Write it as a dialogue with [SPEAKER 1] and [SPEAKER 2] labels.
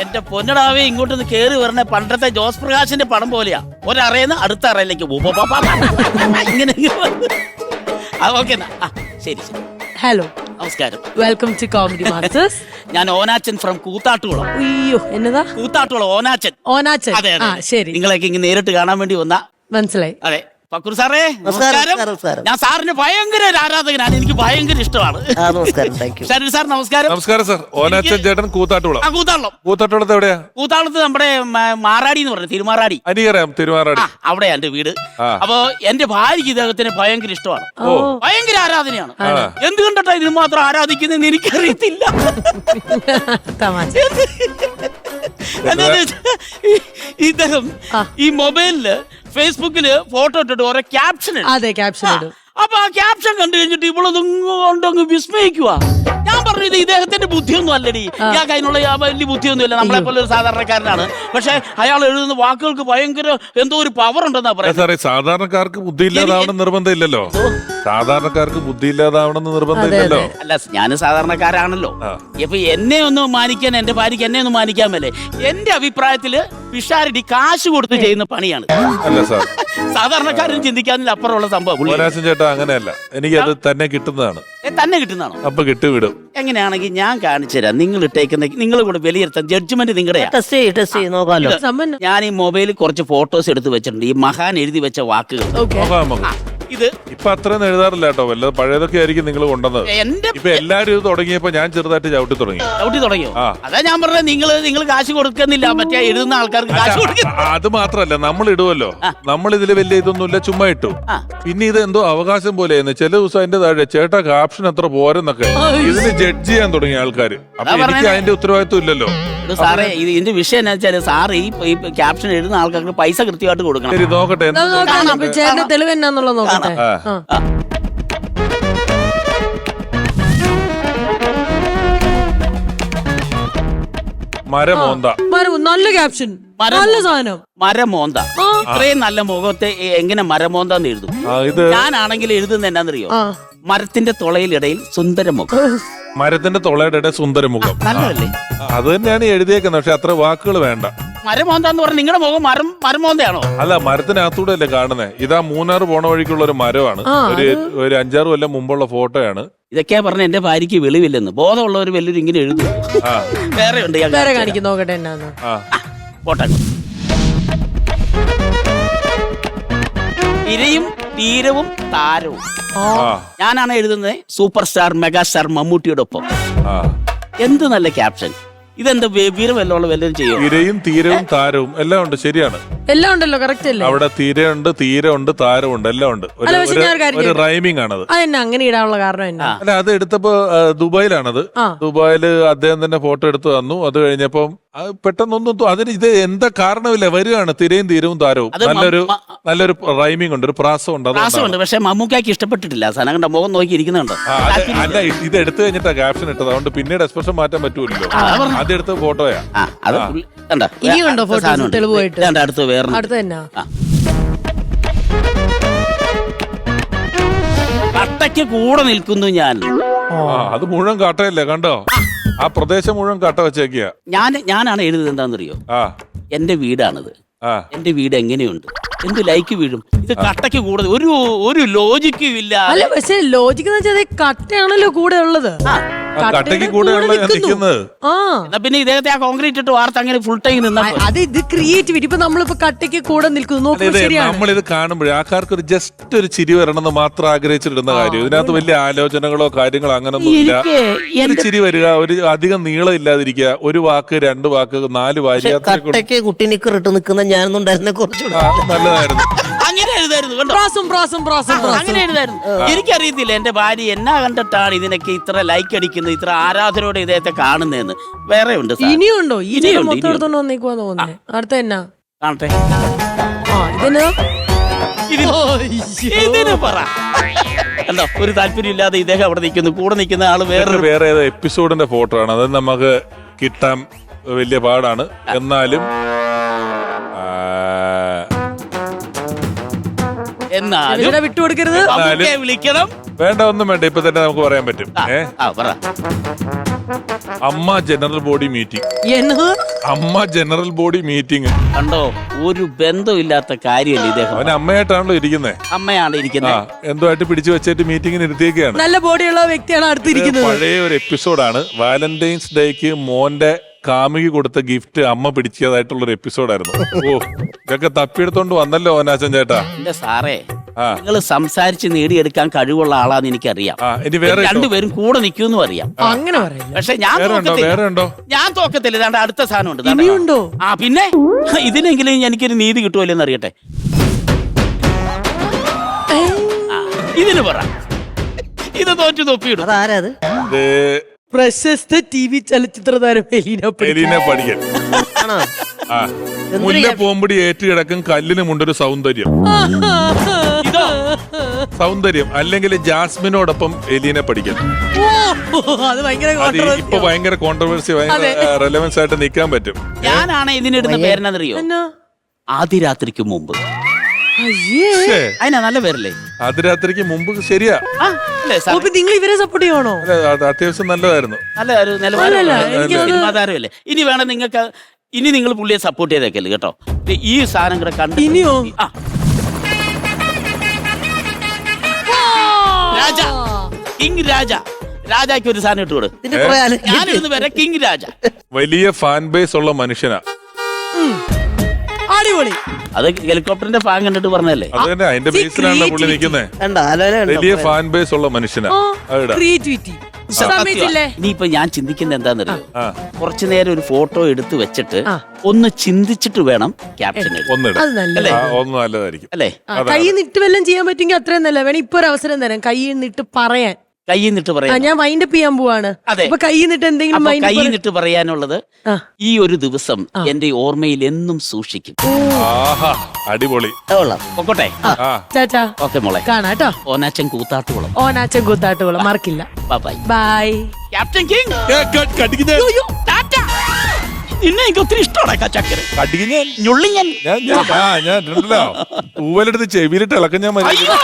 [SPEAKER 1] എന്റെ പൊന്നടാവേ ഇങ്ങോട്ടൊന്ന് കേറി വരണേ പണ്ടത്തെ ജോസ് പ്രകാശിന്റെ പടം പോലെയാ. ഒരറയെന്ന് അടുത്ത അറയിലേക്ക് ഇങ്ങനെ ഓക്കെ ശരി ശരി.
[SPEAKER 2] ഹലോ,
[SPEAKER 1] നമസ്കാരം.
[SPEAKER 2] Welcome to comedy masters.
[SPEAKER 1] ഞാൻ ഓനാച്ചൻ ഫ്രം കൂത്താട്ടുകുളം.
[SPEAKER 2] അയ്യോ, എന്നതാ?
[SPEAKER 1] കൂത്താട്ടുകുളം ഓനാച്ചൻ.
[SPEAKER 2] ഓനാച്ചൻ.
[SPEAKER 1] അതെ
[SPEAKER 2] ആ, ശരി.
[SPEAKER 1] നിങ്ങളെയൊക്കെ ഇങ്ങനെ നേരിട്ട് കാണാൻ വേണ്ടി വന്ന.
[SPEAKER 2] മനസ്സിലായി.
[SPEAKER 1] അതെ, ഫക്രു സാറേ നമസ്കാരം. ഞാൻ സാറിന് ഭയങ്കര ആരാധകനാണ്, എനിക്ക് ഭയങ്കര ഇഷ്ടമാണ്. ഷരീഫ് സാർ നമസ്കാരം.
[SPEAKER 3] നമസ്കാരം സാർ. ഓനാച്ചൻ ചേട്ടൻ കൂത്താട്ടുകുളം.
[SPEAKER 1] കൂത്താട്ടുളം.
[SPEAKER 3] കൂത്താട്ടുളത്ത് എവിടെയാ?
[SPEAKER 1] കൂത്താളത്ത് നമ്മുടെ മാറാടി എന്ന് പറഞ്ഞു, തിരുമാറാടി.
[SPEAKER 3] അനിയറിയാം, തിരുമാറാടി.
[SPEAKER 1] അവിടെയാ എന്റെ വീട്. അപ്പൊ എന്റെ ഭാര്യക്ക് ഇദ്ദേഹത്തിന് ഭയങ്കര ഇഷ്ടമാണ്, ഭയങ്കര ആരാധനയാണ്. എന്ത് കണ്ടിട്ടാ ഇതിന് മാത്രം ആരാധിക്കുന്നതെന്ന് എനിക്കറിയത്തില്ല. ഇദ്ദേഹം ഈ മൊബൈലില് ഫേസ്ബുക്കില് ഫോട്ടോ ഇട്ടിട്ട് ഓരോ ക്യാപ്ഷൻ.
[SPEAKER 2] അതെ, ക്യാപ്ഷൻ ഇടും.
[SPEAKER 1] അപ്പൊ ആ ക്യാപ്ഷൻ കണ്ടു കഴിഞ്ഞിട്ട് ഇവളൊന്നും വിസ്മയിക്കുക. ഞാൻ പറഞ്ഞു ഇത് ഇദ്ദേഹത്തിന്റെ ബുദ്ധിയൊന്നും അല്ലടി, ഇയാൾക്ക് അതിനുള്ള വലിയ ബുദ്ധിയൊന്നും ഇല്ല, നമ്മളെ പോലെ ഒരു സാധാരണക്കാരനാണ്. പക്ഷെ അയാൾ എഴുതുന്ന വാക്കുകൾക്ക് ഭയങ്കര എന്തോ ഒരു പവർ ഉണ്ടെന്നാ പറയുന്നത്.
[SPEAKER 3] സാറേ, സാധാരണക്കാർക്ക് ബുദ്ധിയില്ലാതാവണം നിർബന്ധമില്ലല്ലോ. സാധാരണക്കാർക്ക് ബുദ്ധിയില്ലാതാവണമെന്ന് നിർബന്ധമില്ലല്ലോ.
[SPEAKER 1] അല്ല, ഞാൻ സാധാരണക്കാരാണല്ലോ. ഇപ്പൊ എന്നെ ഒന്ന് മാനിക്കാൻ, എന്റെ ഭാര്യക്ക് എന്നെ ഒന്ന് മാനിക്കാൻ മേലെ. എന്റെ അഭിപ്രായത്തില് പിഷാരടി കാശ് കൊടുത്ത് ചെയ്യുന്ന പണിയാണ്.
[SPEAKER 3] അല്ല സാർ,
[SPEAKER 1] സാധാരണക്കാരൻ ചിന്തിക്കാതിന് അപ്പുറമുള്ള സംഭവം.
[SPEAKER 3] ചേട്ടാ അങ്ങനെയല്ല, എനിക്കത് തന്നെ കിട്ടുന്നതാണ്.
[SPEAKER 1] തന്നെ കിട്ടുന്നതാണോ?
[SPEAKER 3] അപ്പൊ കിട്ടുവിടും.
[SPEAKER 1] എങ്ങനെയാണെങ്കിൽ ഞാൻ കാണിച്ചു തരാം. നിങ്ങൾ ഇട്ടേക്കുന്ന നിങ്ങൾ കൂടെ വിലയിരുത്താൻ ജഡ്ജ്മെന്റ് നിങ്ങളുടെ. ഞാൻ ഈ മൊബൈലിൽ കുറച്ച് ഫോട്ടോസ് എടുത്ത് വെച്ചിട്ടുണ്ട്, ഈ മഹാൻ എഴുതി വെച്ച വാക്കുകൾ. ഇത്
[SPEAKER 3] ഇപ്പൊ അത്രയൊന്നും എഴുതാറില്ല കേട്ടോ, വല്ലതും പഴയതൊക്കെ ആയിരിക്കും നിങ്ങൾ കൊണ്ടുവന്നത്. ഇപ്പൊ എല്ലാരും ഇത് തുടങ്ങിയപ്പോ ഞാൻ ചെറുതായിട്ട് ചവിട്ടി
[SPEAKER 1] തുടങ്ങിയോ? അതാ ഞാൻ പറഞ്ഞത്, നിങ്ങൾ കാശ് കൊടുക്കുന്നില്ല, മറ്റേ എഴുതുന്ന ആൾക്കാർക്ക് കാശ് കൊടുക്കും.
[SPEAKER 3] അത് മാത്രല്ല, നമ്മൾ ഇടുവല്ലോ, നമ്മൾ ഇതില് വലിയ ഇതൊന്നുമില്ല, ചുമ്മാ ഇട്ടു. പിന്നെ ഇത് എന്തോ അവകാശം പോലെയെന്ന് ചില ദിവസം അതിന്റെ താഴെ ചേട്ടാ ക്യാപ്ഷൻ എത്ര പോരെന്നൊക്കെ ഇതിന് ജഡ്ജ് ചെയ്യാൻ തുടങ്ങിയ ആൾക്കാര്. അപ്പൊ എനിക്ക് അതിന്റെ ഉത്തരവാദിത്വം ഇല്ലല്ലോ.
[SPEAKER 1] സാറേ, ഇതിന്റെ വിഷയം എന്താ വെച്ചാല്, സാറ് ഈ ക്യാപ്ഷൻ എഴുതുന്ന ആൾക്കാർക്ക് പൈസ കൃത്യമായിട്ട് കൊടുക്കണം.
[SPEAKER 3] ശരി, നോക്കട്ടെ
[SPEAKER 2] തെളിവ് എന്നാന്നുള്ളത് നോക്കട്ടെ.
[SPEAKER 3] മരമോന്ത.
[SPEAKER 2] നല്ല ക്യാപ്ഷൻ, നല്ല സാധനം.
[SPEAKER 1] മരമോന്ത. ഇത്രയും നല്ല മുഖത്തെ എങ്ങനെ മരമോന്താന്ന് എഴുതും? ഞാനാണെങ്കിൽ എഴുതുന്ന എന്നാന്നറിയോ? മരത്തിന്റെ തുളയിലിടയിൽ സുന്ദരമുഖം.
[SPEAKER 3] മരത്തിന്റെ തുളയുടെ ഇടയിൽ സുന്ദരമുഖം.
[SPEAKER 1] നല്ലതല്ലേ?
[SPEAKER 3] അത് തന്നെയാണ് എഴുതിയേക്കുന്നത്, പക്ഷെ അത്ര വാക്കുകൾ വേണ്ട.
[SPEAKER 1] മരമോന്താന്ന് പറഞ്ഞ നിങ്ങളുടെ മുഖം മരമോന്തയാണോ?
[SPEAKER 3] അല്ല, മരത്തിനകത്തൂടെ അല്ലേ കാണുന്നത്. ഇതാ മൂന്നാർ പോണ വഴിക്കുള്ള ഒരു മരമാണ്. ഒരു 5-6 കൊല്ലം മുമ്പുള്ള ഫോട്ടോയാണ്.
[SPEAKER 1] ഇതൊക്കെയാ പറഞ്ഞ എന്റെ ഭാര്യക്ക് വെളിവില്ലെന്ന്. ബോധമുള്ളവർ വലിയൊരു ഇങ്ങനെ എഴുതും. വേറെ ഉണ്ട്,
[SPEAKER 2] വേറെ കാണിക്കും, നോക്കട്ടെ എന്നാന്ന്.
[SPEAKER 1] പോട്ടെ. തിരയും തീരവും താരവും. ഞാനാണ് എഴുതുന്നത് സൂപ്പർ സ്റ്റാർ മെഗാസ്റ്റാർ മമ്മൂട്ടിയുടെ ഒപ്പം. എന്ത് നല്ല ക്യാപ്ഷൻ! ഇതെന്താ വീരമല്ലോളം വല്ലതും ചെയ്യും?
[SPEAKER 3] തിരയും തീരവും താരവും എല്ലാം ഉണ്ട്. ശരിയാണ്,
[SPEAKER 2] എല്ലാം ഉണ്ടല്ലോ, കറക്റ്റ് അല്ലേ?
[SPEAKER 3] അവിടെ തീരയുണ്ട്, തീരമുണ്ട്, താരമുണ്ട്, എല്ലാം ഉണ്ട്. ഒരു റൈമിംഗ് ആണത്.
[SPEAKER 2] അങ്ങനെ ഇടാനുള്ള കാരണം എന്നാ?
[SPEAKER 3] അല്ല, അത് എടുത്തപ്പോ ദുബായിലാണത്. ദുബായില് അദ്ദേഹം തന്നെ ഫോട്ടോ എടുത്ത് തന്നു. അത് കഴിഞ്ഞപ്പം പെട്ടെന്നൊന്നും അതിന് ഇത് എന്താ കാരണമില്ല, വരികയാണ് തിരയും തീരവും താരവും. നല്ലൊരു റൈമിംഗ് ഉണ്ട്, ഒരു പ്രാസം ഉണ്ട്.
[SPEAKER 1] പക്ഷെ മമ്മൂക്കാക്ക് ഇഷ്ടപ്പെട്ടിട്ടില്ല. സനകണ്ട മുഖം നോക്കി ഇരിക്കുന്നുണ്ട്.
[SPEAKER 3] അല്ല, ഇത് എടുത്തു കഴിഞ്ഞിട്ടാ ക്യാപ്ഷൻ ഇട്ടത്, അതുകൊണ്ട് പിന്നീട് എക്സ്പ്രഷൻ മാറ്റാൻ പറ്റൂല്ലോ. അതെടുത്ത ഫോട്ടോയാ.
[SPEAKER 2] ഇനിയുണ്ടോ ഫോട്ടോ തെളിവായിട്ട്?
[SPEAKER 1] അടുത്ത് വേറെ കട്ടയ്ക്ക് കൂടെ നിൽക്കുന്നു ഞാൻ.
[SPEAKER 3] അത് മുഴുവൻ കാട്ടയല്ലേ, കണ്ടോ? ആ പ്രദേശം മുഴുവൻ കട്ട വെച്ചേക്കിയ.
[SPEAKER 1] ഞാനാണ് എഴുതുന്നത്. എന്താണെന്നറിയോ? എന്റെ വീടാണിത്. എന്റെ വീട് എങ്ങനെയുണ്ട്, എന്ത് ലൈക്ക് വീഴും. ഇത് കട്ടയ്ക്ക് കൂടെ ഒരു ലോജിക്കും ഇല്ല.
[SPEAKER 2] അല്ല, പക്ഷെ ലോജിക്ക് കട്ടയാണല്ലോ കൂടെ ഉള്ളത്.
[SPEAKER 3] കട്ടയ്ക്ക് കൂടെ നിൽക്കുന്നത്.
[SPEAKER 1] പിന്നെ ഇദ്ദേഹത്തെ ആ കോൺക്രീറ്റ് ഇട്ട് വാർത്ത അങ്ങനെ ഫുൾ ടൈം നിന്നാ
[SPEAKER 2] അത് ഇത് ക്രിയേറ്റിവിറ്റി. ഇപ്പൊ നമ്മളിപ്പോ കട്ടയ്ക്ക് കൂടെ നിൽക്കുന്നു.
[SPEAKER 3] നമ്മളിത് കാണുമ്പോഴേ ആൾക്കാർക്ക് ഒരു ജസ്റ്റ് ഒരു ചിരി വരണമെന്ന് മാത്രം ആഗ്രഹിച്ചിടുന്ന കാര്യം. ഇതിനകത്ത് വലിയ ആലോചനകളോ കാര്യങ്ങളോ അങ്ങനൊന്നും ഇല്ല. ഒരു ചിരി വരിക, ഒരു അധികം നീളം ഇല്ലാതിരിക്കുക, ഒരു വാക്ക് 2 വാക്ക് 4 വാരി.
[SPEAKER 4] കുട്ടി നിക്കറിട്ട് നിൽക്കുന്ന ഞാനൊന്നും
[SPEAKER 3] നല്ലതായിരുന്നു.
[SPEAKER 1] അങ്ങനെ എഴുതായിരുന്നു. അങ്ങനെ എഴുതായിരുന്നു. എനിക്കറിയത്തില്ല എന്റെ ഭാര്യ എന്നാ കണ്ടിട്ടാണ് ഇതിനൊക്കെ ഇത്ര ലൈക്ക് അടിക്കുന്നത്, ഇത്ര ആരാധനയോടെ ഇദ്ദേഹത്തെ കാണുന്നതെന്ന്. വേറെ ഉണ്ട്.
[SPEAKER 2] ഇനിയുണ്ടോ? അടുത്ത എന്നാ
[SPEAKER 1] കാണട്ടെ.
[SPEAKER 2] ഇതിന്
[SPEAKER 1] പറ. കണ്ടോ, ഒരു താല്പര്യം ഇല്ലാതെ ഇദ്ദേഹം അവിടെ നിൽക്കുന്നു. കൂടെ നിൽക്കുന്ന ആള്
[SPEAKER 3] വേറെ ഏതോ എപ്പിസോഡിന്റെ ഫോട്ടോ ആണ്. അത് നമുക്ക് കിട്ടാൻ വലിയ പാടാണ്. എന്നാലും
[SPEAKER 2] വിട്ടുകൊടുക്കരുത്.
[SPEAKER 1] വിളിക്കണം.
[SPEAKER 3] വേണ്ട, ഒന്നും വേണ്ട. ഇപ്പൊ തന്നെ നമുക്ക് പറയാൻ പറ്റും.
[SPEAKER 1] പറ.
[SPEAKER 3] അമ്മ ജനറൽ ബോഡി മീറ്റിംഗ്.
[SPEAKER 2] എന്നത്
[SPEAKER 3] അമ്മ ജനറൽ ബോഡി മീറ്റിംഗ്.
[SPEAKER 1] കണ്ടോ, ഒരു ബന്ധമില്ലാത്ത കാര്യമല്ല ഇദ്ദേഹം.
[SPEAKER 3] അവൻ അമ്മയായിട്ടാണല്ലോ ഇരിക്കുന്നത്.
[SPEAKER 1] അമ്മയാണ്
[SPEAKER 3] ആ
[SPEAKER 1] ഇരിക്കുന്നത്.
[SPEAKER 3] എന്തുമായിട്ട് പിടിച്ചു വെച്ചിട്ട് മീറ്റിംഗിന് ഇരുത്തിയൊക്കെയാണ്.
[SPEAKER 2] നല്ല ബോഡിയുള്ള വ്യക്തിയാണ് അടുത്തിരിക്കുന്നത്.
[SPEAKER 3] പഴയ ഒരു എപ്പിസോഡാണ്. വാലന്റൈൻസ് ഡേക്ക് മോന്റെ കാമുകി കൊടുത്ത ഗിഫ്റ്റ് അമ്മ പിടിച്ചതായിട്ടുള്ള ഒരു എപ്പിസോഡായിരുന്നു. ഓ, ഇതൊക്കെ തപ്പിയെടുത്തോണ്ട് വന്നല്ലോ ഓനാച്ചൻ ചേട്ടാ.
[SPEAKER 1] എന്റെ സാറേ,
[SPEAKER 3] ആ.
[SPEAKER 1] നിങ്ങൾ സംസാരിച്ച് നേടിയെടുക്കാൻ കഴിവുള്ള ആളാന്ന് എനിക്കറിയാം.
[SPEAKER 3] ആ, ഇനി വേറെ ഇട്ടോ?
[SPEAKER 1] രണ്ടുപേരും കൂടെ നിൽക്കുമെന്നും അറിയാം.
[SPEAKER 2] അങ്ങനെ പറയില്ല.
[SPEAKER 1] പക്ഷെ ഞാൻ
[SPEAKER 3] വേറെ ഉണ്ടോ?
[SPEAKER 1] തോക്കത്തില്ല.
[SPEAKER 3] വേറെ ഉണ്ടോ?
[SPEAKER 1] ഞാൻ തോക്കത്തില്ല. ഇതാണ്ട് അടുത്ത സാധനം ഉണ്ട്.
[SPEAKER 2] ഇനിയുണ്ടോ?
[SPEAKER 1] ആ, പിന്നെ ഇതിനെങ്കിലും എനിക്കൊരു നീതി കിട്ടുമല്ലോ അറിയട്ടെ. ഇതിന് പറ, ഇത് തോറ്റു തൊപ്പിയിടും.
[SPEAKER 4] അതാരാ അത്?
[SPEAKER 3] ഇത്
[SPEAKER 2] പ്രശസ്ത TV ചലച്ചിത്ര താരം
[SPEAKER 3] എലീനെ പഠിക്കൽ.
[SPEAKER 4] ആണോ?
[SPEAKER 3] ആ, മുല്ല പൂമ്പൊടി ഏറ്റുകിടക്കും കല്ലിന് മുണ്ടൊരു സൗന്ദര്യം.
[SPEAKER 1] ഇതോ
[SPEAKER 3] സൗന്ദര്യം അല്ലെങ്കിൽ ജാസ്മിനോടൊപ്പം എലീനെ പഠിക്കൽ.
[SPEAKER 2] അത് ഭയങ്കര
[SPEAKER 3] അത് ഇപ്പൊ ഭയങ്കര കോൺട്രവേഴ്സി, ഭയങ്കര റെലവൻസ് ആയിട്ട് നിൽക്കാൻ പറ്റും.
[SPEAKER 1] ഞാനാണ് ഇതിനിടുന്ന പേരെന്നറിയോ? ആദ്യ രാത്രിക്ക് മുമ്പ്.
[SPEAKER 3] ശ്ശേ,
[SPEAKER 1] അതിനാ നല്ല പേരല്ലേ?
[SPEAKER 3] അതിരാത്രിക്ക് മുമ്പ് ശരിയാ.
[SPEAKER 1] ആ, അല്ലേ സാർ?
[SPEAKER 2] നിങ്ങൾ ഇവരെ സപ്പോർട്ട് ചെയ്യണോ?
[SPEAKER 3] അല്ല, അത് അത്യാവശ്യം നല്ലതായിരുന്നു.
[SPEAKER 1] നല്ല ഒരു സിനിമാ താരമല്ലേ? ഇനി വേണം നിങ്ങൾക്ക്, ഇനി നിങ്ങൾ പുള്ളിയെ സപ്പോർട്ട് ചെയ്തേക്കല്ലേ കേട്ടോ. ഈ സാധനം കൂടെ കണ്ടു.
[SPEAKER 2] ഇനിയോ?
[SPEAKER 1] ആ. രാജ, കിങ് രാജ. രാജാക്ക് ഒരു സാധനം ഇട്ട് കൊടു.
[SPEAKER 4] ഇതിന്റെ കുറെ ആള്
[SPEAKER 1] ഞാനിരുന്ന് വരെ കിങ് രാജ.
[SPEAKER 3] വലിയ ഫാൻ ബേസ് ഉള്ള മനുഷ്യനാ.
[SPEAKER 2] അടിപൊളി.
[SPEAKER 1] അത് ഹെലികോപ്റ്ററിന്റെ ഫാൻ കണ്ടിട്ട് പറഞ്ഞല്ലേ?
[SPEAKER 3] അത് തന്നെ, അതിന്റെ ബേസിലാണല്ലോ പുള്ളി നിൽക്കുന്നത്.
[SPEAKER 4] കണ്ട ആലോചന കണ്ടോ?
[SPEAKER 3] വലിയ ഫാൻ ബേസ് ഉള്ള മനുഷ്യനാ. അതെടാ.
[SPEAKER 2] ക്രിയേറ്റിവിറ്റി. സമയത്തില്ലേ?
[SPEAKER 1] ഇനിയിപ്പൊ ഞാൻ ചിന്തിക്കുന്നത് എന്താണെന്നറിയോ?
[SPEAKER 3] ആ,
[SPEAKER 1] കുറച്ചു നേരം ഒരു ഫോട്ടോ എടുത്ത് വെച്ചിട്ട്
[SPEAKER 2] ആ.
[SPEAKER 1] ഒന്ന് ചിന്തിച്ചിട്ട് വേണം ക്യാപ്ഷൻ എഴുതാൻ.
[SPEAKER 3] ഒന്നിട.
[SPEAKER 2] അത് നല്ലത്.
[SPEAKER 3] ഒന്ന് നല്ലതായിരിക്കും.
[SPEAKER 1] അല്ലേ?
[SPEAKER 2] കൈ നിട്ട് വല്ലതും ചെയ്യാൻ പറ്റുമെങ്കിൽ അത്രയും നല്ല. വേണം ഇപ്പൊ ഒരു അവസരം തരാം കൈ നിട്ട് പറയാൻ.
[SPEAKER 1] കയ്യിൽ നിന്നിട്ട്
[SPEAKER 2] ആ,
[SPEAKER 1] പറയാൻ.
[SPEAKER 2] ഞാൻ വൈൻഡപ്പ് ചെയ്യാൻ പോവാണ്.
[SPEAKER 1] അതെ.
[SPEAKER 2] അപ്പൊ കൈ നിട്ട് എന്തെങ്കിലും
[SPEAKER 1] അപ്പൊ
[SPEAKER 2] wind up
[SPEAKER 1] കയ്യിൽ നിന്നിട്ട് പറയാനുള്ളത്,
[SPEAKER 2] ആ.
[SPEAKER 1] ഈ ഒരു ദിവസം എന്റെ ഓർമ്മയിൽ എന്നും സൂക്ഷിക്കും.
[SPEAKER 3] ആഹാ, അടിപൊളി.
[SPEAKER 4] അത് കൊള്ളാം.
[SPEAKER 1] പൊക്കോട്ടെ.
[SPEAKER 3] ആ,
[SPEAKER 2] ചാച്ചാ
[SPEAKER 1] ഓക്കെ മോളെ.
[SPEAKER 2] കാണാട്ടോ.
[SPEAKER 1] ഓനാച്ചൻ കൂത്താട്ടുകുളം.
[SPEAKER 2] ഓനാച്ചൻ കൂത്താട്ടുകളും മറക്കില്ല.
[SPEAKER 1] ബൈ.
[SPEAKER 2] ബൈ.
[SPEAKER 1] Captain king.
[SPEAKER 3] കടിക്കുന്ന
[SPEAKER 1] ടാറ്റ. നിന്നെ എനിക്ക് ഒത്തിരി ഇഷ്ടമാണ് ചക്കര.
[SPEAKER 3] കടിക്കുന്ന
[SPEAKER 1] ഞുള്ളിങ്ങൻ.
[SPEAKER 3] ഞാൻ തൂവലെടുത്ത് ചെവിയിലിട്ട് ഇളക്കം ഞാൻ മതി.
[SPEAKER 1] അയ്യോ.